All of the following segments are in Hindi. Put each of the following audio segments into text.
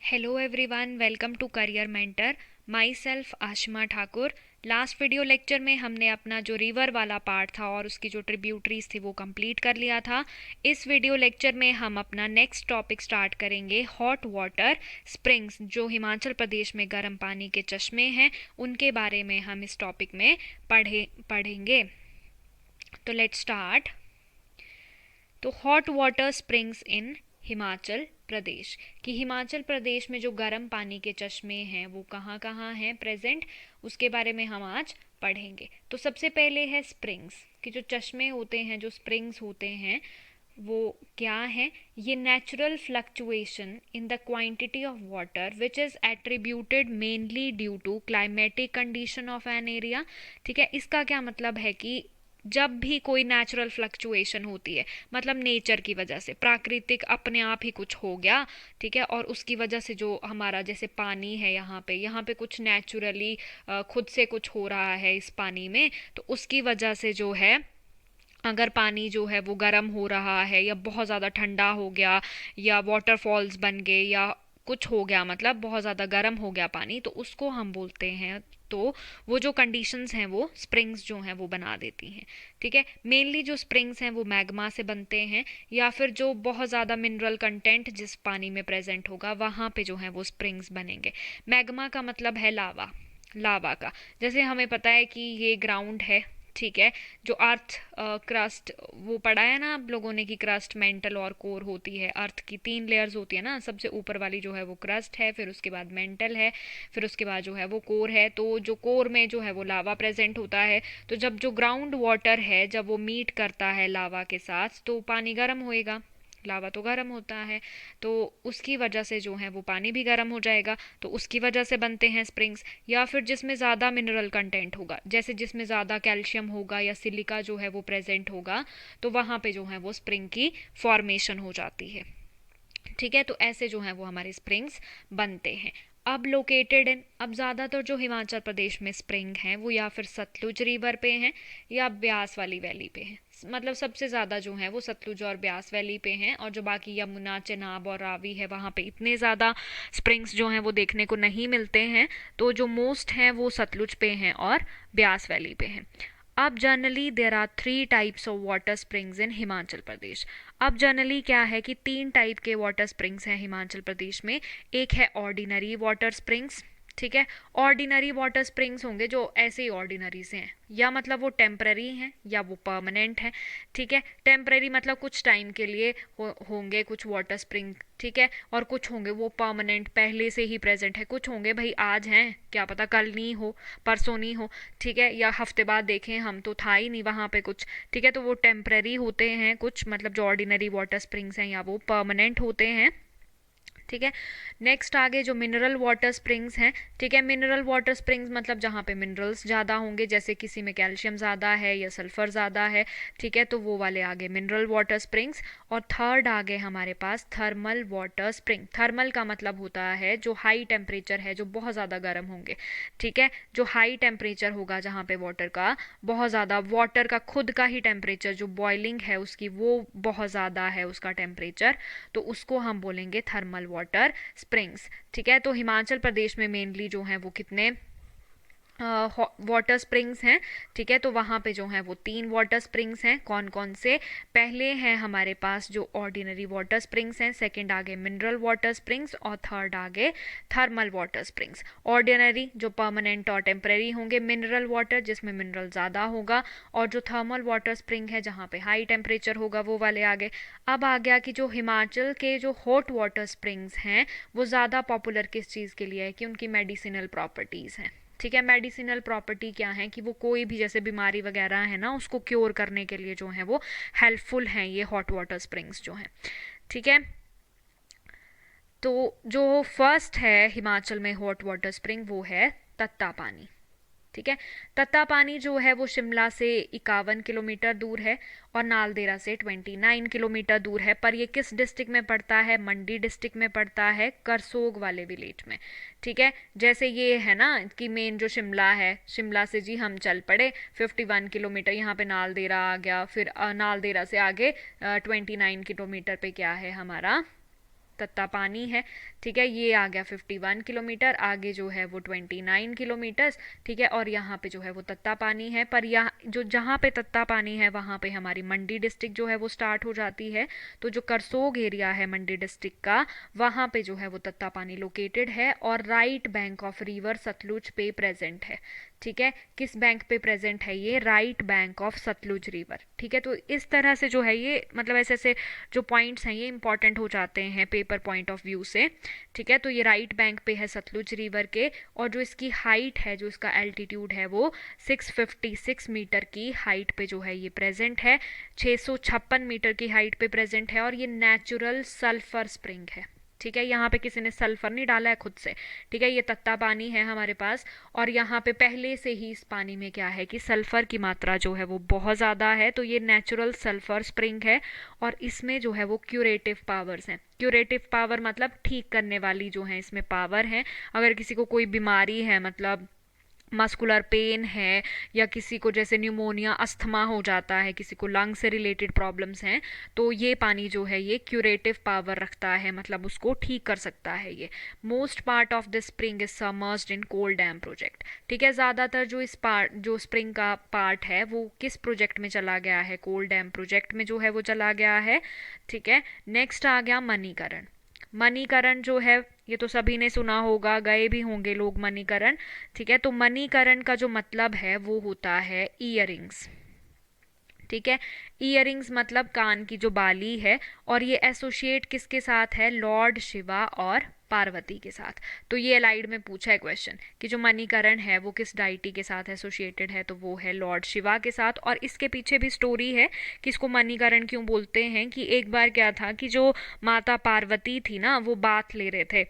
Hello everyone, welcome to career mentor. Myself Ashima Thakur. Last video lecture में हमने अपना जो रिवर वाला पार्ट था और उसकी जो ट्रिब्यूटरीज थी वो कंप्लीट कर लिया था। इस वीडियो लेक्चर में हम अपना नेक्स्ट टॉपिक स्टार्ट करेंगे, हॉट वाटर स्प्रिंग्स, जो हिमाचल प्रदेश में गर्म पानी के चश्मे हैं, उनके बारे में हम इस टॉपिक में पढ़ेंगे। तो लेट्स स्टार्ट। तो hot water springs in Himachal Pradesh, कि हिमाचल प्रदेश में जो गर्म पानी के चश्मे हैं वो कहाँ कहाँ हैं प्रेजेंट, उसके बारे में हम आज पढ़ेंगे। तो सबसे पहले है स्प्रिंग्स, कि जो चश्मे होते हैं, जो स्प्रिंग्स होते हैं, वो क्या है? ये natural fluctuation in the quantity of water which is attributed mainly due to climatic condition of an area. ठीक है, इसका क्या मतलब है कि जब भी कोई नेचुरल फ्लक्चुएशन होती है, मतलब नेचर की वजह से, प्राकृतिक अपने आप ही कुछ हो गया, ठीक है, और उसकी वजह से जो हमारा जैसे पानी है, यहाँ पे कुछ नेचुरली खुद से कुछ हो रहा है इस पानी में, तो उसकी वजह से जो है, अगर पानी जो है वो गर्म हो रहा है या बहुत ज़्यादा ठंडा हो गया या वाटरफॉल्स बन गए या कुछ हो गया, मतलब बहुत ज़्यादा गर्म हो गया पानी, तो उसको हम बोलते हैं, तो वो जो कंडीशंस हैं वो स्प्रिंग्स जो हैं वो बना देती हैं। ठीक है, मेनली जो स्प्रिंग्स हैं वो मैग्मा से बनते हैं, या फिर जो बहुत ज़्यादा मिनरल कंटेंट जिस पानी में प्रेजेंट होगा वहाँ पे जो है वो स्प्रिंग्स बनेंगे। मैग्मा का मतलब है लावा, लावा का। जैसे हमें पता है कि ये ग्राउंड है, ठीक है, जो अर्थ क्रस्ट, वो पढ़ा है ना आप लोगों ने कि क्रस्ट, मेंटल और कोर होती है। अर्थ की 3 लेयर्स होती है ना, सबसे ऊपर वाली जो है वो क्रस्ट है, फिर उसके बाद मेंटल है, फिर उसके बाद जो है वो कोर है। तो जो कोर में जो है वो लावा प्रेजेंट होता है। तो जब जो ग्राउंड वाटर है, जब वो मीट करता है लावा के साथ, तो पानी गर्म होएगा, लावा तो गर्म होता है, तो उसकी वजह से जो है वो पानी भी गर्म हो जाएगा, तो उसकी वजह से बनते हैं स्प्रिंग्स। या फिर जिसमें ज़्यादा मिनरल कंटेंट होगा, जैसे जिसमें ज़्यादा कैल्शियम होगा या सिलिका जो है वो प्रेजेंट होगा, तो वहाँ पे जो है वो स्प्रिंग की फॉर्मेशन हो जाती है। ठीक है, तो ऐसे जो है वो हमारे स्प्रिंग्स बनते हैं। अब लोकेटेड इन, अब ज़्यादातर जो हिमाचल प्रदेश में स्प्रिंग हैं वो या फिर सतलुज रिवर पे हैं या ब्यास वाली वैली पे हैं। मतलब सबसे ज़्यादा जो है वो सतलुज और ब्यास वैली पे हैं, और जो बाकी यमुना, चेनाब और रावी है वहाँ पे इतने ज़्यादा स्प्रिंग्स जो हैं वो देखने को नहीं मिलते हैं। तो जो मोस्ट हैं वो सतलुज पे हैं और ब्यास वैली पे हैं। अब generally there are 3 types of water springs in Himachal Pradesh. अब जनरली क्या है कि 3 टाइप के वाटर स्प्रिंग्स हैं हिमाचल प्रदेश में। एक है ऑर्डिनरी वाटर स्प्रिंग्स, ठीक है। ऑर्डिनरी वाटर स्प्रिंग्स होंगे जो ऐसे ही ऑर्डिनरी से हैं, या मतलब वो टेम्पररी हैं या वो परमानेंट हैं। ठीक है, टेम्पररी मतलब कुछ टाइम के लिए होंगे कुछ वाटर स्प्रिंग, ठीक है, और कुछ होंगे वो परमानेंट, पहले से ही प्रेजेंट है। कुछ होंगे भाई आज हैं, क्या पता कल नहीं हो, परसों नहीं हो, ठीक है, या हफ्ते बाद देखें हम तो था ही नहीं वहाँ पे कुछ। ठीक है, तो वो टेम्पररी होते हैं कुछ, मतलब जो ऑर्डिनरी वाटर स्प्रिंग्स हैं, या वो परमानेंट होते हैं। ठीक है, नेक्स्ट आगे जो मिनरल वाटर स्प्रिंग्स हैं, ठीक है, मिनरल वाटर स्प्रिंग्स मतलब जहाँ पे मिनरल्स ज़्यादा होंगे, जैसे किसी में कैल्शियम ज़्यादा है या सल्फ़र ज़्यादा है, ठीक है, तो वो वाले आगे मिनरल वाटर स्प्रिंग्स। और थर्ड आगे हमारे पास थर्मल वाटर स्प्रिंग। थर्मल का मतलब होता है जो हाई टेम्परेचर है, जो बहुत ज़्यादा गर्म होंगे, ठीक है, जो हाई टेम्परेचर होगा जहाँ पे वाटर का बहुत ज़्यादा, वाटर का खुद का ही टेम्परेचर जो बॉइलिंग है उसकी, वो बहुत ज़्यादा है उसका टेम्परेचर, तो उसको हम बोलेंगे थर्मल वाटर स्प्रिंग्स। ठीक है, तो हिमाचल प्रदेश में मेनली जो है वो कितने वाटर स्प्रिंग्स हैं, ठीक है, तो वहाँ पे जो हैं वो 3 वाटर स्प्रिंग्स हैं। कौन कौन से? पहले हैं हमारे पास जो ऑर्डिनरी वाटर स्प्रिंग्स हैं, सेकंड आगे मिनरल वाटर स्प्रिंग्स, और थर्ड आगे थर्मल वाटर स्प्रिंग्स। ऑर्डिनरी जो परमानेंट और टेम्परेरी होंगे, मिनरल वाटर जिसमें मिनरल ज़्यादा होगा, और जो थर्मल वाटर स्प्रिंग है जहाँ पे हाई टेम्परेचर होगा, वो वाले आगे। अब आ गया कि जो हिमाचल के जो हॉट वाटर स्प्रिंग्स हैं वो ज़्यादा पॉपुलर किस चीज़ के लिए है, कि उनकी मेडिसिनल प्रॉपर्टीज़ हैं। ठीक है, मेडिसिनल प्रॉपर्टी क्या है कि वो कोई भी जैसे बीमारी वगैरह है ना, उसको क्योर करने के लिए जो है वो हेल्पफुल हैं ये हॉट वाटर स्प्रिंग्स जो हैं। ठीक है, तो जो फर्स्ट है हिमाचल में हॉट वाटर स्प्रिंग वो है तत्ता पानी। ठीक है, तत्ता पानी जो है वो शिमला से 51 किलोमीटर दूर है और नालदेहरा से 29 किलोमीटर दूर है। पर ये किस डिस्ट्रिक्ट में पड़ता है? मंडी डिस्ट्रिक्ट में पड़ता है, करसोग वाले विलेज में। ठीक है, जैसे ये है ना कि मेन जो शिमला है, शिमला से जी हम चल पड़े 51 किलोमीटर, यहाँ पे नालदेहरा आ गया, फिर नालदेहरा से आगे 29 किलोमीटर पे क्या है हमारा तत्ता पानी है, ठीक है। ये आ गया 51 किलोमीटर, आगे जो है वो 29 किलोमीटर्स, ठीक है। और यहाँ पे जो है वो तत्ता पानी है, पर यहाँ जो जहाँ पे तत्ता पानी है वहाँ पे हमारी मंडी डिस्ट्रिक्ट जो है वो स्टार्ट हो जाती है। तो जो करसोग एरिया है मंडी डिस्ट्रिक्ट का, वहाँ पे जो है वो तत्ता पानी लोकेटेड है और right bank of river Sutlej पे प्रेजेंट है, ठीक है। किस बैंक पे प्रेजेंट है ये? Right bank of Sutlej river, ठीक है। तो इस तरह से जो है ये मतलब ऐसे ऐसे जो पॉइंट्स हैं ये इंपॉर्टेंट हो जाते हैं पेपर पॉइंट ऑफ व्यू से, ठीक है। तो ये राइट बैंक पे है सतलुज रिवर के, और जो इसकी हाइट है, जो इसका एल्टीट्यूड है वो 656 मीटर की हाइट पे जो है ये प्रेजेंट है, 656 मीटर की हाइट पे प्रेजेंट है। और ये नेचुरल सल्फर स्प्रिंग है, ठीक है। यहाँ पे किसी ने सल्फर नहीं डाला है खुद से, ठीक है। ये तत्ता पानी है हमारे पास, और यहाँ पे पहले से ही इस पानी में क्या है कि सल्फर की मात्रा जो है वो बहुत ज़्यादा है। तो ये नेचुरल सल्फर स्प्रिंग है, और इसमें जो है वो क्यूरेटिव पावर्स हैं। क्यूरेटिव पावर मतलब ठीक करने वाली जो है इसमें पावर है। अगर किसी को कोई बीमारी है, मतलब मस्कुलर पेन है, या किसी को जैसे न्यूमोनिया अस्थमा हो जाता है, किसी को लंग से रिलेटेड प्रॉब्लम्स हैं, तो ये पानी जो है ये क्यूरेटिव पावर रखता है, मतलब उसको ठीक कर सकता है ये। Most part of this spring is submerged in Kol dam project, ठीक है। ज़्यादातर जो इस पार्ट जो स्प्रिंग का पार्ट है वो किस प्रोजेक्ट में चला गया है? कोल डैम प्रोजेक्ट में जो है वो चला गया है, ठीक है। नेक्स्ट आ गया मणिकरण। मणिकरण जो है ये तो सभी ने सुना होगा, गए भी होंगे लोग मणिकरण, ठीक है। तो मणिकरण का जो मतलब है वो होता है ईयरिंग्स, ठीक है। ईयरिंग्स मतलब कान की जो बाली है, और ये एसोसिएट किसके साथ है? लॉर्ड शिवा और पार्वती के साथ। तो ये एलाइड में पूछा है क्वेश्चन कि जो मणिकरण है वो किस डाइटी के साथ एसोसिएटेड है, तो वो है लॉर्ड शिवा के साथ। और इसके पीछे भी स्टोरी है कि इसको मणिकरण क्यों बोलते हैं, कि एक बार क्या था कि जो माता पार्वती थी ना, वो बाथ ले रहे थे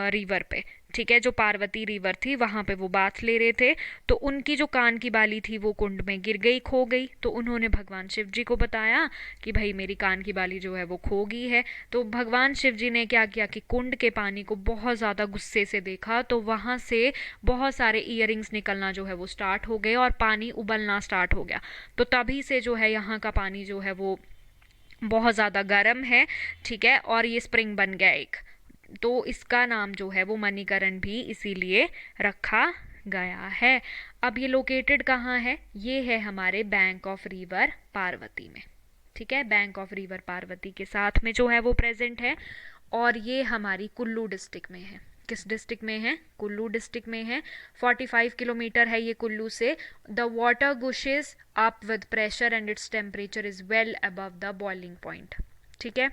रिवर पे, ठीक है। जो पार्वती रिवर थी वहाँ पे वो बाथ ले रहे थे, तो उनकी जो कान की बाली थी वो कुंड में गिर गई, खो गई। तो उन्होंने भगवान शिव जी को बताया कि भाई मेरी कान की बाली जो है वो खो गई है। तो भगवान शिव जी ने क्या किया कि कुंड के पानी को बहुत ज़्यादा गुस्से से देखा, तो वहाँ से बहुत सारे ईयरिंग्स निकलना जो है वो स्टार्ट हो गए, और पानी उबलना स्टार्ट हो गया। तो तभी से जो है यहाँ का पानी जो है वो बहुत ज़्यादा गर्म है, ठीक है। और ये स्प्रिंग बन गया एक, तो इसका नाम जो है वो मणिकरण भी इसीलिए रखा गया है। अब ये लोकेटेड कहाँ है? ये है हमारे बैंक ऑफ रिवर पार्वती में, ठीक है। बैंक ऑफ रिवर पार्वती के साथ में जो है वो प्रेजेंट है, और ये हमारी कुल्लू डिस्ट्रिक्ट में है। किस डिस्ट्रिक्ट में है? कुल्लू डिस्ट्रिक्ट में है। 45 किलोमीटर है ये कुल्लू से। The water gushes up with pressure and its temperature is well above the boiling point, ठीक है।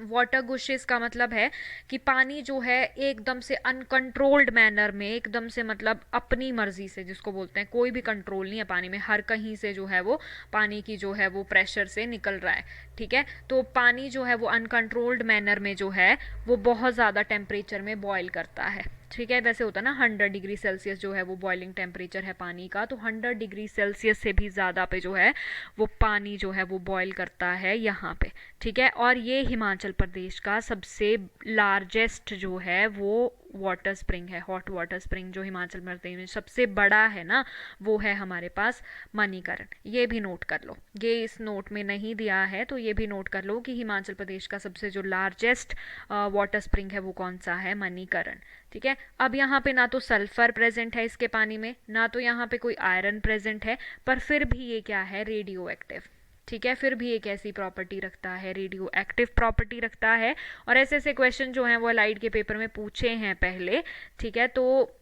वाटर गुशेस का मतलब है कि पानी जो है एकदम से अनकंट्रोल्ड मैनर में, एकदम से मतलब अपनी मर्जी से, जिसको बोलते हैं कोई भी कंट्रोल नहीं है पानी में, हर कहीं से जो है वो पानी की जो है वो प्रेशर से निकल रहा है, ठीक है। तो पानी जो है वो अनकंट्रोल्ड मैनर में जो है वो बहुत ज़्यादा टेम्परेचर में बॉयल करता है, ठीक है। वैसे होता है ना 100 डिग्री सेल्सियस जो है वो बॉइलिंग टेम्परेचर है पानी का, तो 100 डिग्री सेल्सियस से भी ज़्यादा पे जो है वो पानी जो है वो बॉयल करता है यहाँ पे, ठीक है। और ये हिमाचल प्रदेश का सबसे लार्जेस्ट जो है वो वाटर स्प्रिंग है, हॉट वाटर स्प्रिंग जो हिमाचल प्रदेश में सबसे बड़ा है ना, वो है हमारे पास मणिकरण। ये भी नोट कर लो, ये इस नोट में नहीं दिया है तो ये भी नोट कर लो कि हिमाचल प्रदेश का सबसे जो लार्जेस्ट वाटर स्प्रिंग है वो कौन सा है? मणिकरण, ठीक है। अब यहाँ पे ना तो सल्फर प्रेजेंट है इसके पानी में, ना तो यहाँ पे कोई आयरन प्रेजेंट है, पर फिर भी ये क्या है? रेडियो एक्टिव, ठीक है। फिर भी एक ऐसी प्रॉपर्टी रखता है, रेडियो एक्टिव प्रॉपर्टी रखता है। और ऐसे ऐसे क्वेश्चन जो हैं वो अलाइड के पेपर में पूछे हैं पहले, ठीक है। तो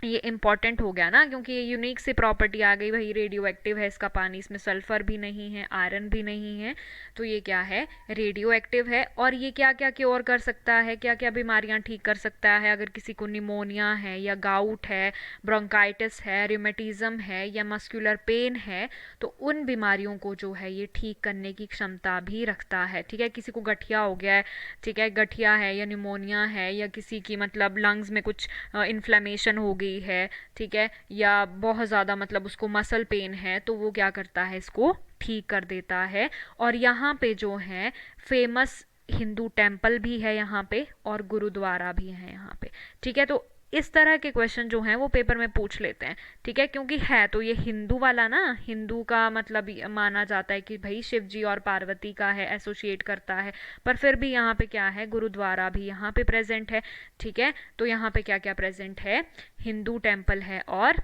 ये इंपॉर्टेंट हो गया ना, क्योंकि ये यूनिक सी प्रॉपर्टी आ गई, भाई रेडियो एक्टिव है इसका पानी, इसमें सल्फर भी नहीं है, आयरन भी नहीं है, तो ये क्या है? रेडियो एक्टिव है। और ये क्या क्या क्योर कर सकता है, क्या क्या बीमारियां ठीक कर सकता है? अगर किसी को निमोनिया है, या गाउट है, ब्रोंकाइटिस है, रिमेटिज्म है, या मस्कुलर पेन है, तो उन बीमारियों को जो है ये ठीक करने की क्षमता भी रखता है, ठीक है। किसी को गठिया हो गया है, ठीक है, गठिया है या निमोनिया है, या किसी की मतलब लंग्स में कुछ इन्फ्लेमेशन हो गई है, ठीक है, या बहुत ज़्यादा मतलब उसको मसल पेन है, तो वो क्या करता है? इसको ठीक कर देता है। और यहाँ पे जो है फेमस हिंदू टेम्पल भी है यहाँ पे, और गुरुद्वारा भी है यहाँ पे, ठीक है। तो इस तरह के क्वेश्चन जो हैं वो पेपर में पूछ लेते हैं, ठीक है, क्योंकि है तो ये हिंदू वाला ना, हिंदू का मतलब माना जाता है कि भाई शिव जी और पार्वती का है, एसोसिएट करता है, पर फिर भी यहाँ पे क्या है, गुरुद्वारा भी यहाँ पे प्रेजेंट है, ठीक है। तो यहाँ पे क्या क्या प्रेजेंट है, हिंदू टेम्पल है और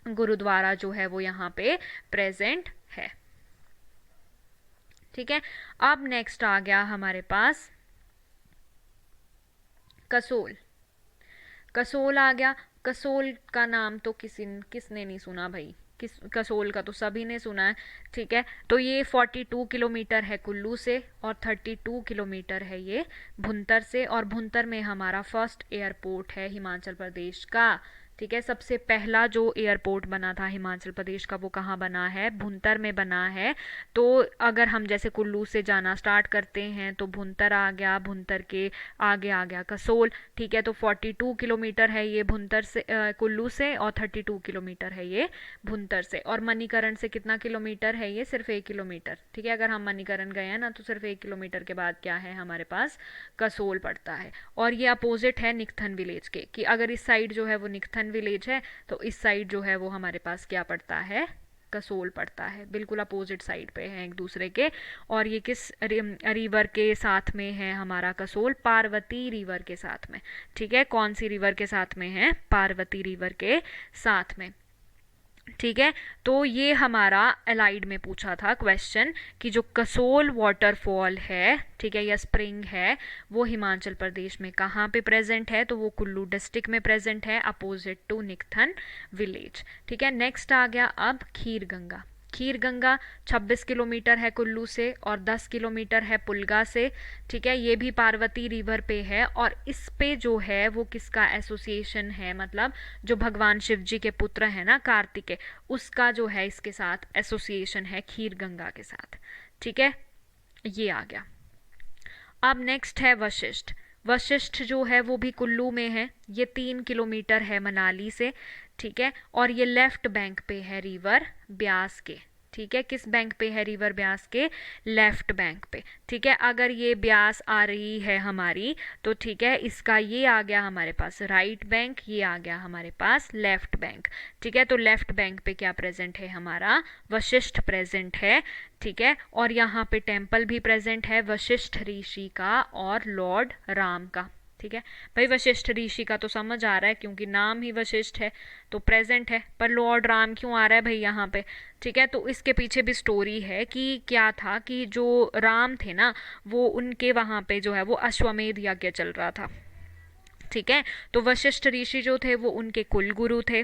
गुरुद्वारा जो है वो यहाँ पे प्रेजेंट है, ठीक है। अब नेक्स्ट आ गया हमारे पास कसोल। कसोल आ गया। कसोल का नाम तो किसने नहीं सुना भाई, कसोल का तो सभी ने सुना है, ठीक है। तो ये 42 किलोमीटर है कुल्लू से और 32 किलोमीटर है ये भुंतर से, और भुंतर में हमारा फर्स्ट एयरपोर्ट है हिमाचल प्रदेश का, ठीक है। सबसे पहला जो एयरपोर्ट बना था हिमाचल प्रदेश का वो कहाँ बना है, भुंतर में बना है। तो अगर हम जैसे कुल्लू से जाना स्टार्ट करते हैं तो भुंतर आ गया, भुंतर के आगे आ गया कसोल, ठीक है। तो 42 किलोमीटर है ये भुंतर से, कुल्लू से, और 32 किलोमीटर है ये भुंतर से। और मणिकरण से कितना किलोमीटर है ये, सिर्फ 1 किलोमीटर, ठीक है। अगर हम मणिकरण गए हैं ना तो सिर्फ 1 किलोमीटर के बाद क्या है हमारे पास, कसोल पड़ता है। और ये अपोजिट है निकथन विलेज के, कि अगर इस साइड जो है वो निकथन विलेज है तो इस साइड जो है वो हमारे पास क्या पड़ता है, कसोल पड़ता है, बिल्कुल अपोजिट साइड पे है एक दूसरे के। और ये किस रिवर के साथ में है हमारा कसोल, पार्वती रिवर के साथ में, ठीक है। कौन सी रिवर के साथ में है, पार्वती रिवर के साथ में, ठीक है। तो ये हमारा एलाइड में पूछा था क्वेश्चन कि जो कसोल वाटरफॉल है, ठीक है, या स्प्रिंग है, वो हिमाचल प्रदेश में कहाँ पे प्रेजेंट है, तो वो कुल्लू डिस्ट्रिक्ट में प्रेजेंट है, अपोजिट टू निकथन विलेज, ठीक है। नेक्स्ट आ गया अब खीर गंगा। खीर गंगा 26 किलोमीटर है कुल्लू से और 10 किलोमीटर है पुलगा से, ठीक है। ये भी पार्वती रिवर पे है और इस पे जो है वो किसका एसोसिएशन है, मतलब जो भगवान शिव जी के पुत्र है ना कार्तिकेय, उसका जो है इसके साथ एसोसिएशन है खीर गंगा के साथ, ठीक है। ये आ गया। अब नेक्स्ट है वशिष्ठ। वशिष्ठ जो है वो भी कुल्लू में है, ये 3 किलोमीटर है मनाली से, ठीक है। और ये लेफ्ट बैंक पे है रिवर ब्यास के, ठीक है। किस बैंक पे है रिवर ब्यास के, लेफ्ट बैंक पे, ठीक है। अगर ये ब्यास आ रही है हमारी तो ठीक है, इसका ये आ गया हमारे पास राइट बैंक, ये आ गया हमारे पास लेफ्ट बैंक, ठीक है। तो लेफ्ट बैंक पे क्या प्रेजेंट है हमारा, वशिष्ठ प्रेजेंट है, ठीक है। और यहाँ पे टेम्पल भी प्रेजेंट है वशिष्ठ ऋषि का और लॉर्ड राम का, ठीक है। भाई वशिष्ठ ऋषि का तो समझ आ रहा है क्योंकि नाम ही वशिष्ठ है तो प्रेजेंट है, पर लॉर्ड राम क्यों आ रहा है भाई यहाँ पे, ठीक है। तो इसके पीछे भी स्टोरी है कि क्या था कि जो राम थे ना वो उनके वहाँ पे जो है वो अश्वमेध यज्ञ चल रहा था, ठीक है। तो वशिष्ठ ऋषि जो थे वो उनके कुल गुरु थे,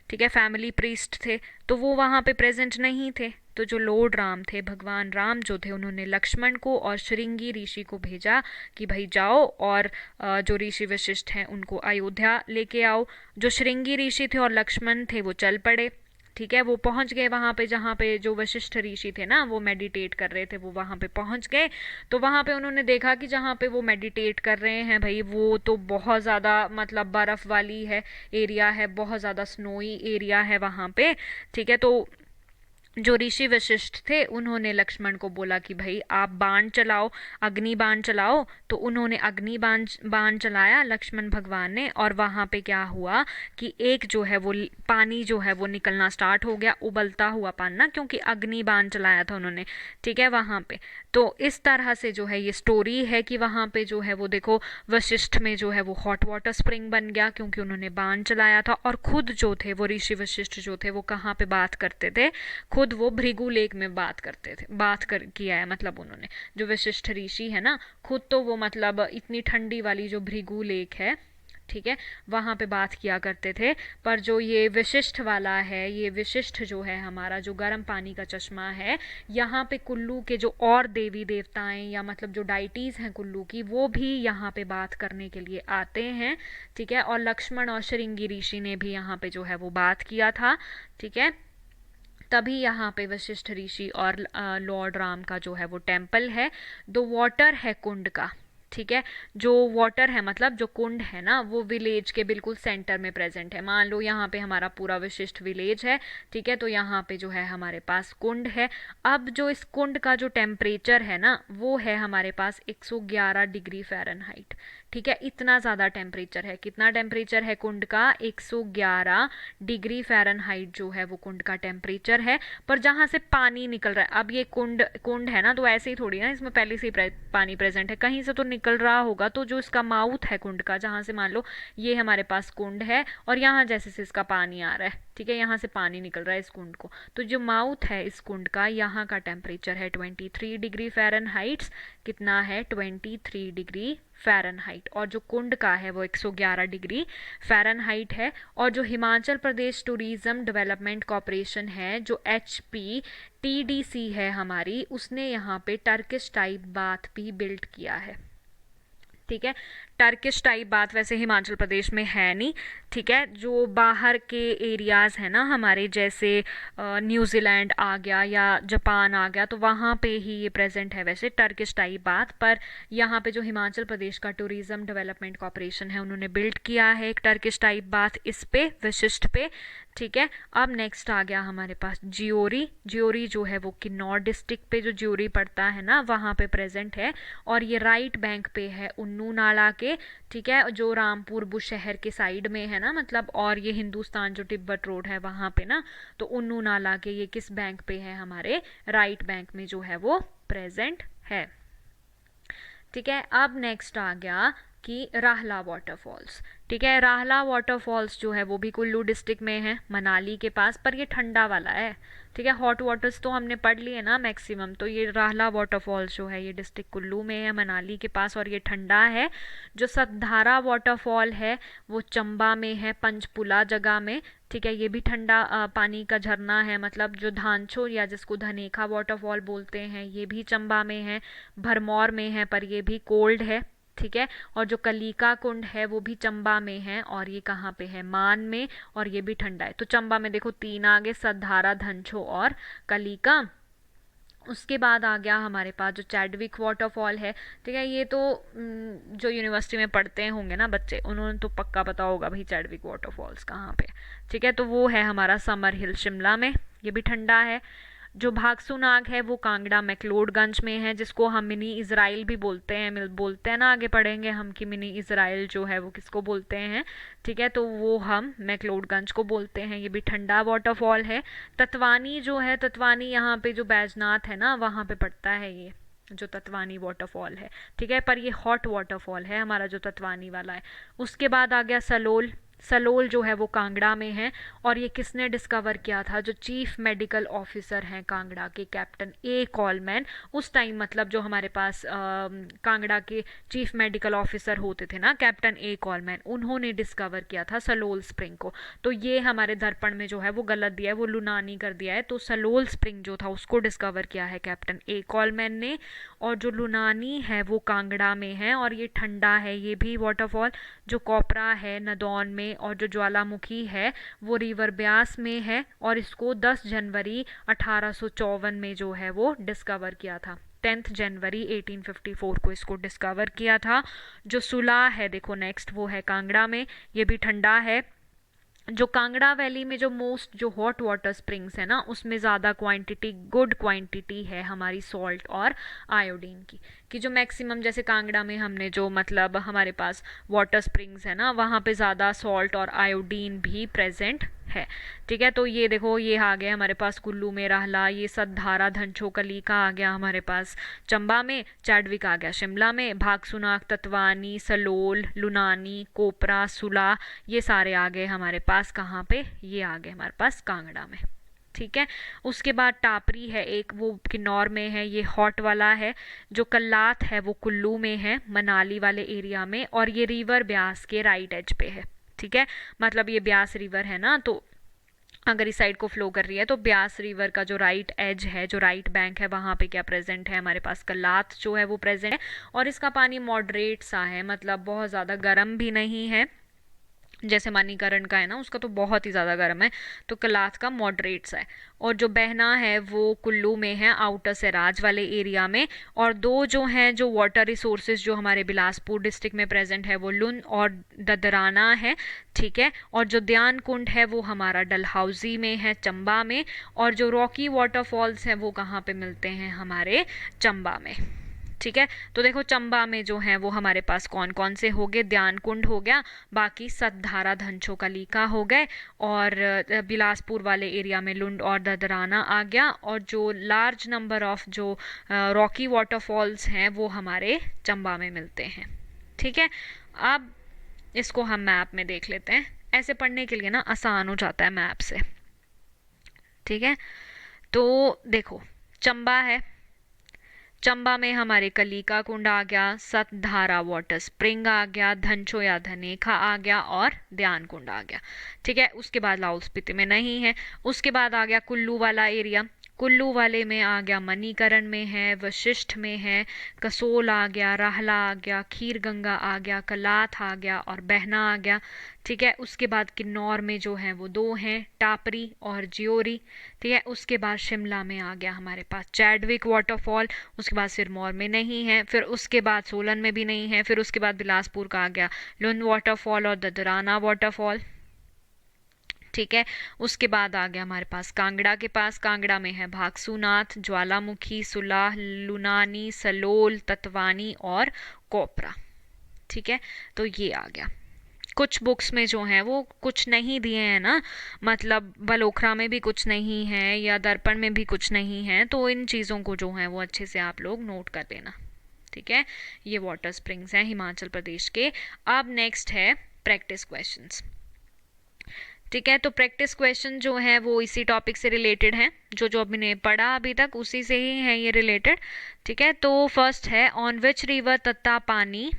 ठीक है, फैमिली प्रीस्ट थे, तो वो वहाँ पे प्रेजेंट नहीं थे। तो जो लॉर्ड राम थे, भगवान राम जो थे, उन्होंने लक्ष्मण को और श्रृंगी ऋषि को भेजा कि भाई जाओ और जो ऋषि वशिष्ठ हैं उनको अयोध्या लेके आओ। जो श्रृंगी ऋषि थे और लक्ष्मण थे वो चल पड़े, ठीक है। वो पहुंच गए वहाँ पे जहाँ पे जो वशिष्ठ ऋषि थे ना वो मेडिटेट कर रहे थे, वो वहाँ पे पहुंच गए। तो वहाँ पे उन्होंने देखा कि जहाँ पे वो मेडिटेट कर रहे हैं भाई वो तो बहुत ज़्यादा मतलब बर्फ़ वाली है, एरिया है, बहुत ज़्यादा स्नोई एरिया है वहाँ पे, ठीक है। तो जो ऋषि वशिष्ठ थे उन्होंने लक्ष्मण को बोला कि भाई आप बाण चलाओ, अग्नि बाण चलाओ। तो उन्होंने अग्नि बाण चलाया लक्ष्मण भगवान ने, और वहाँ पे क्या हुआ कि एक जो है वो पानी जो है वो निकलना स्टार्ट हो गया, उबलता हुआ पानी ना, क्योंकि अग्नि बाण चलाया था उन्होंने, ठीक है, वहाँ पे। तो इस तरह से जो है ये स्टोरी है कि वहाँ पे जो है वो देखो वशिष्ठ में जो है वो हॉट वाटर स्प्रिंग बन गया क्योंकि उन्होंने बाण चलाया था। और खुद जो थे वो ऋषि वशिष्ठ जो थे वो कहाँ पे बात करते थे, खुद वो भृगु लेक में बात करते थे, किया है, मतलब उन्होंने जो वशिष्ठ ऋषि है ना खुद तो वो मतलब इतनी ठंडी वाली जो भृगु लेक है, ठीक है, वहाँ पे बात किया करते थे। पर जो ये विशिष्ट वाला है, ये विशिष्ट जो है हमारा जो गर्म पानी का चश्मा है, यहाँ पे कुल्लू के जो और देवी देवताएं या मतलब जो डाइटीज हैं कुल्लू की वो भी यहाँ पे बात करने के लिए आते हैं, ठीक है। और लक्ष्मण और श्रृंगी ऋषि ने भी यहाँ पे जो है वो बात किया था, ठीक है। तभी यहाँ पे वशिष्ठ ऋषि और लॉर्ड राम का जो है वो टेम्पल है। दो वाटर है कुंड का, ठीक है। जो वाटर है मतलब जो कुंड है ना वो विलेज के बिल्कुल सेंटर में प्रेजेंट है। मान लो यहाँ पे हमारा पूरा विशिष्ट विलेज है, ठीक है, तो यहाँ पे जो है हमारे पास कुंड है। अब जो इस कुंड का जो टेम्परेचर है ना वो है हमारे पास 111 डिग्री फ़ारेनहाइट, ठीक है, इतना ज़्यादा टेम्परेचर है। कितना टेम्परेचर है कुंड का? 111 डिग्री फ़ारेनहाइट जो है वो कुंड का टेम्परेचर है। पर जहाँ से पानी निकल रहा है, अब ये कुंड है ना, तो ऐसे ही थोड़ी ना, इसमें पहले से ही पानी प्रेजेंट है, कहीं से तो निकल रहा होगा। तो जो इसका माउथ है कुंड का, जहाँ से मान लो ये हमारे पास कुंड है और यहाँ जैसे से इसका पानी आ रहा है, ठीक है, यहाँ से पानी निकल रहा है इस कुंड को, तो जो माउथ है इस कुंड का, यहाँ का टेम्परेचर है 23 डिग्री फ़ारेनहाइट। कितना है? 23 डिग्री फ़ारेनहाइट। और जो कुंड का है वो 111 डिग्री फ़ारेनहाइट है। और जो हिमाचल प्रदेश टूरिज़्म डेवलपमेंट कॉरपोरेशन है, जो HPTDC है हमारी, उसने यहाँ पे टर्किश टाइप बाथ भी बिल्ड किया है। ठीक है, टर्किश टाइप बाथ वैसे हिमाचल प्रदेश में है नहीं। ठीक है, जो बाहर के एरियाज़ हैं ना हमारे, जैसे न्यूजीलैंड आ गया या जापान आ गया, तो वहाँ पे ही ये प्रेजेंट है वैसे टर्किश टाइप बाथ। पर यहाँ पे जो हिमाचल प्रदेश का टूरिज़्म डेवलपमेंट कॉरपोरेशन है, उन्होंने बिल्ड किया है एक टर्किश टाइप बाथ इस पे, विशिष्ट पे। ठीक है, अब नेक्स्ट आ गया हमारे पास ज्योरी। ज्योरी जो है वो किन्नौर डिस्ट्रिक्ट पे, जो ज्योरी पड़ता है ना, वहाँ पे प्रेजेंट है। और ये राइट बैंक पे है उन्नू नाला के। ठीक है, जो रामपुर बुशहर के साइड में है ना, मतलब, और ये हिंदुस्तान जो तिब्बत रोड है वहाँ पे ना, तो उन्नू नाला के ये किस बैंक पे है? हमारे राइट बैंक में जो है वो प्रेजेंट है। ठीक है, अब नेक्स्ट आ गया कि राहला वाटरफॉल्स। ठीक है, राहला वाटरफॉल्स जो है वो भी कुल्लू डिस्ट्रिक्ट में है, मनाली के पास, पर ये ठंडा वाला है। ठीक है, हॉट वाटर्स तो हमने पढ़ लिए ना मैक्सिमम, तो ये राहला वाटरफॉल्स जो है ये डिस्ट्रिक्ट कुल्लू में है, मनाली के पास, और ये ठंडा है। जो सतधारा वाटरफॉल है वो चंबा में है, पंचपुला जगह में। ठीक है, ये भी ठंडा पानी का झरना है, मतलब जो धानचो या जिसको धनेखा वाटरफॉल बोलते हैं, ये भी चंबा में है, भरमौर में है, पर ये भी कोल्ड है। ठीक है, और जो कलिका कुंड है वो भी चंबा में है, और ये कहाँ पे है? मान में, और ये भी ठंडा है। तो चंबा में देखो 3 आगे, सतधारा, धनछो और कलिका। उसके बाद आ गया हमारे पास जो चैडविक वाटरफॉल है। ठीक है, ये तो जो यूनिवर्सिटी में पढ़ते होंगे ना बच्चे, उन्होंने तो पक्का पता होगा भाई चैडविक वाटरफॉल्स कहाँ पे। ठीक है, तो वो है हमारा समर हिल शिमला में, ये भी ठंडा है। जो भागसू नाग है वो कांगड़ा मैक्लोडगंज में है, जिसको हम मिनी इज़राइल भी बोलते हैं ना, आगे पढ़ेंगे हम कि मिनी इज़राइल जो है वो किसको बोलते हैं। ठीक है, तो वो हम मैक्लोडगंज को बोलते हैं, ये भी ठंडा वाटरफॉल है। तत्वानी जो है, तत्वानी यहाँ पे जो बैजनाथ है ना, वहाँ पे पड़ता है ये जो तत्वानी वाटरफॉल है। ठीक है, पर ये हॉट वाटरफॉल है हमारा जो तत्वानी वाला है। उसके बाद आ गया सलोल। सलोल जो है वो कांगड़ा में है, और ये किसने डिस्कवर किया था? जो चीफ मेडिकल ऑफिसर हैं कांगड़ा के, कैप्टन ए कॉलमैन। उस टाइम मतलब जो हमारे पास कांगड़ा के चीफ मेडिकल ऑफिसर होते थे ना, कैप्टन ए कॉलमैन, उन्होंने डिस्कवर किया था सलोल स्प्रिंग को। तो ये हमारे दर्पण में जो है वो गलत दिया है, वो लुनानी कर दिया है। तो सलोल स्प्रिंग जो था उसको डिस्कवर किया है कैप्टन ए कॉलमैन ने, और जो लुनानी है वो कांगड़ा में है, और ये ठंडा है ये भी वाटरफॉल। जो कोपरा है नदौन में, और जो ज्वालामुखी है वो रिवर ब्यास में है, और इसको 10 जनवरी 1854 में जो है वो डिस्कवर किया था। 10 जनवरी 1854 को इसको डिस्कवर किया था। जो सुला है देखो नेक्स्ट, वो है कांगड़ा में, ये भी ठंडा है। जो कांगड़ा वैली में जो मोस्ट जो हॉट वाटर स्प्रिंग्स है ना, उसमें ज़्यादा क्वांटिटी, गुड क्वांटिटी है हमारी सॉल्ट और आयोडीन की। कि जो मैक्सिमम जैसे कांगड़ा में हमने जो मतलब हमारे पास वाटर स्प्रिंग्स है ना, वहाँ पे ज़्यादा सॉल्ट और आयोडीन भी प्रेजेंट है। ठीक है, तो ये देखो ये आ गया हमारे पास कुल्लू में राहला, ये सतधारा, धनछो, कलिका आ गया हमारे पास चंबा में, चैडविक आ गया शिमला में, भागसुनाग, तत्वानी, सलोल, लुनानी, कोपरा, सुला, ये सारे आ गए हमारे पास कहाँ पे? ये आ गए हमारे पास कांगड़ा में। ठीक है, उसके बाद टापरी है एक, वो किन्नौर में है, ये हॉट वाला है। जो कल्लात है वो कुल्लू में है, मनाली वाले एरिया में, और ये रिवर ब्यास के राइट एज पे है। ठीक है, मतलब ये ब्यास रिवर है ना, तो अगर इस साइड को फ्लो कर रही है तो ब्यास रिवर का जो राइट एज है, जो राइट बैंक है, वहाँ पे क्या प्रेजेंट है? हमारे पास कल्लात जो है वो प्रेजेंट है, और इसका पानी मॉडरेट सा है, मतलब बहुत ज़्यादा गर्म भी नहीं है, जैसे मणिकरण का है ना, उसका तो बहुत ही ज़्यादा गर्म है, तो कलाथ का मॉडरेट सा है। और जो बहना है वो कुल्लू में है, आउटर सराज वाले एरिया में। और दो जो हैं जो वाटर रिसोर्सेज जो हमारे बिलासपुर डिस्ट्रिक्ट में प्रेजेंट है, वो लुन और ददराना है। ठीक है, और जो ध्यान कुंड है वो हमारा डलहौजी में है, चंबा में। और जो रॉकी वाटरफॉल्स हैं वो कहाँ पे मिलते हैं? हमारे चंबा में। ठीक है। तो देखो चंबा में जो है वो हमारे पास कौन कौन से हो गए, ध्यान कुंड हो गया, बाकी सतधारा धनछो कलिका हो गए, और बिलासपुर वाले एरिया में लुंड और ददराना आ गया, और जो लार्ज नंबर ऑफ जो रॉकी वाटरफॉल्स हैं वो हमारे चंबा में मिलते हैं। ठीक है, अब इसको हम मैप में देख लेते हैं, ऐसे पढ़ने के लिए ना आसान हो जाता है मैप से। ठीक है, तो देखो चंबा है, चंबा में हमारे कलिका कुंड आ गया, सतधारा वाटर स्प्रिंग आ गया, धनछो या धनेखा आ गया, और ध्यान कुंड आ गया। ठीक है, उसके बाद लाहौल स्पीति में नहीं है। उसके बाद आ गया कुल्लू वाला एरिया, कुल्लू वाले में आ गया मणिकरण में है, वशिष्ठ में है, कसोल आ गया, राहला आ गया, खीर गंगा आ गया, कलाथ आ गया, और बहना आ गया। ठीक है, उसके बाद किन्नौर में जो है वो दो हैं, टापरी और ज्योरी। ठीक है, उसके बाद शिमला में आ गया हमारे पास चैडविक वाटरफॉल, उसके बाद सिरमौर में नहीं है, फिर उसके बाद सोलन में भी नहीं है, फिर उसके बाद बिलासपुर का आ गया लुंड वाटरफॉल और ददराना वाटरफॉल। ठीक है, उसके बाद आ गया हमारे पास कांगड़ा के पास, कांगड़ा में है भागसूनाथ, ज्वालामुखी, सुलाह, लुनानी, सलोल, ततवानी और कोपरा। ठीक है, तो ये आ गया। कुछ बुक्स में जो है वो कुछ नहीं दिए हैं ना, मतलब बलोखरा में भी कुछ नहीं है या दर्पण में भी कुछ नहीं है, तो इन चीज़ों को जो है वो अच्छे से आप लोग नोट कर लेना। ठीक है, ये वाटर स्प्रिंग्स हैं हिमाचल प्रदेश के। अब नेक्स्ट है प्रैक्टिस क्वेश्चंस। ठीक है, तो प्रैक्टिस क्वेश्चन जो है वो इसी टॉपिक से रिलेटेड हैं, जो जो हमने पढ़ा अभी तक उसी से ही है ये रिलेटेड। ठीक है, तो फर्स्ट है on which river Tattapani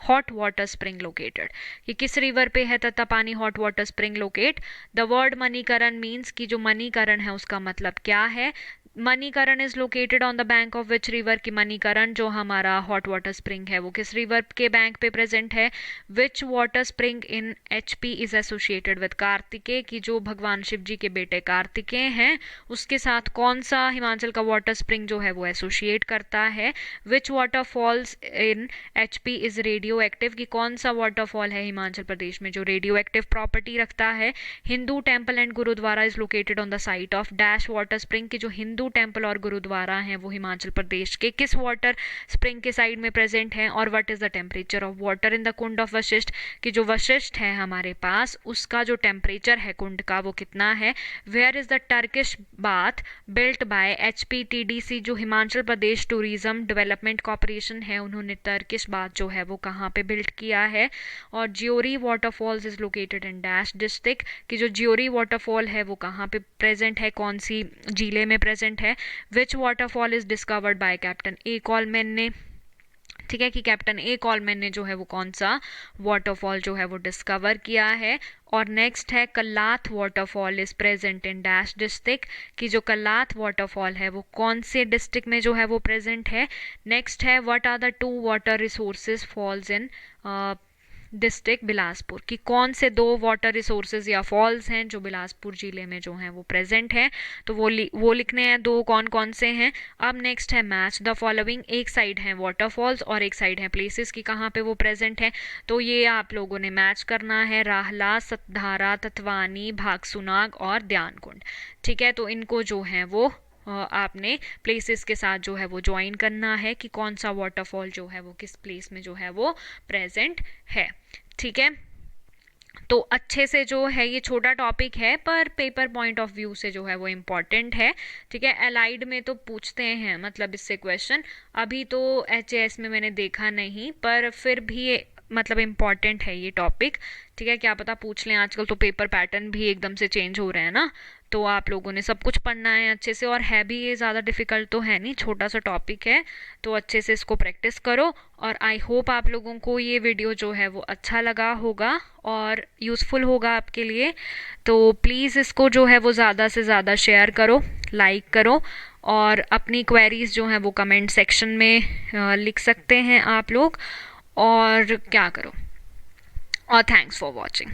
hot water spring located, कि किस रिवर पे है Tattapani hot water spring locate. The word Manikaran means, कि जो मणिकरण है उसका मतलब क्या है। Manikaran is located on the bank of which river, की मणिकरण जो हमारा हॉट वाटर स्प्रिंग है वो किस रिवर के बैंक पे प्रेजेंट है। Which water spring in HP is associated with Kartikeya, की जो भगवान शिव जी के बेटे कार्तिकेय हैं उसके साथ कौन सा हिमाचल का वाटर स्प्रिंग जो है वो एसोसिएट करता है। Which waterfalls in HP is radioactive, की कौन सा वाटरफॉल है हिमाचल प्रदेश में जो रेडियो एक्टिव प्रॉपर्टी रखता है। Hindu temple and gurdwara is located on the site of dash water spring, की जो हिंदू टेम्पल और गुरुद्वारा हैं वो हिमाचल प्रदेश के किस वाटर स्प्रिंग के साइड में प्रेजेंट हैं। और what is the temperature of water in the Kund of Vashishtha, कि जो वशिष्ठ है हमारे पास उसका जो टेम्परेचर है कुंड का वो कितना है। Where is the Turkish bath built by HPTDC, जो Himachal Pradesh tourism development corporation है उन्होंने टर्किश बाथ जो है वो कहाँ पे बिल्ट किया है। और jury waterfalls is located in dash district, कि जो ज्योरी वाटरफॉल है वो कहाँ पे प्रेजेंट है, कौन सी जिले में प्रेजेंट है। Which waterfall is discovered by captain A Coleman ने। ठीक है, कि कैप्टन ए कॉलमैन ने जो है वो कौन सा वाटरफॉल जो है वो डिस्कवर किया है। और नेक्स्ट है Kalath waterfall is present in dash district, कि जो कलाथ वाटरफॉल है वो कौन से डिस्ट्रिक्ट में जो है वो प्रेजेंट है। नेक्स्ट है what are the 2 water resources falls in district Bilaspur, कि कौन से 2 वाटर रिसोर्सेज या फॉल्स हैं जो बिलासपुर जिले में जो हैं वो प्रेजेंट हैं। तो वो लिखने हैं 2 कौन कौन से हैं। अब नेक्स्ट है मैच द फॉलोइंग, एक साइड है वाटरफॉल्स और एक साइड है प्लेसेस की कहाँ पे वो प्रेजेंट है। तो ये आप लोगों ने मैच करना है, राहला, सतधारा, ततवानी, भागसूनाग और ध्यान कुंड। ठीक है, तो इनको जो है वो आपने प्लेसेस के साथ जो है वो ज्वाइन करना है कि कौन सा वाटरफॉल जो है वो किस प्लेस में जो है वो प्रेजेंट है। ठीक है, तो अच्छे से जो है ये छोटा टॉपिक है पर पेपर पॉइंट ऑफ व्यू से जो है वो इम्पॉर्टेंट है। ठीक है, एलाइड में तो पूछते हैं मतलब इससे क्वेश्चन, अभी तो HAS में मैंने देखा नहीं, पर फिर भी मतलब इम्पॉर्टेंट है ये टॉपिक। ठीक है, क्या पता पूछ लें, आजकल तो पेपर पैटर्न भी एकदम से चेंज हो रहे हैं ना, तो आप लोगों ने सब कुछ पढ़ना है अच्छे से। और है भी ये ज़्यादा डिफ़िकल्ट तो है नहीं, छोटा सा टॉपिक है, तो अच्छे से इसको प्रैक्टिस करो। और आई होप आप लोगों को ये वीडियो जो है वो अच्छा लगा होगा और यूज़फुल होगा आपके लिए। तो प्लीज़ इसको जो है वो ज़्यादा से ज़्यादा शेयर करो, लाइक करो, और अपनी क्वेरीज़ जो हैं वो कमेंट सेक्शन में लिख सकते हैं आप लोग। और क्या करो, और थैंक्स फॉर वॉचिंग।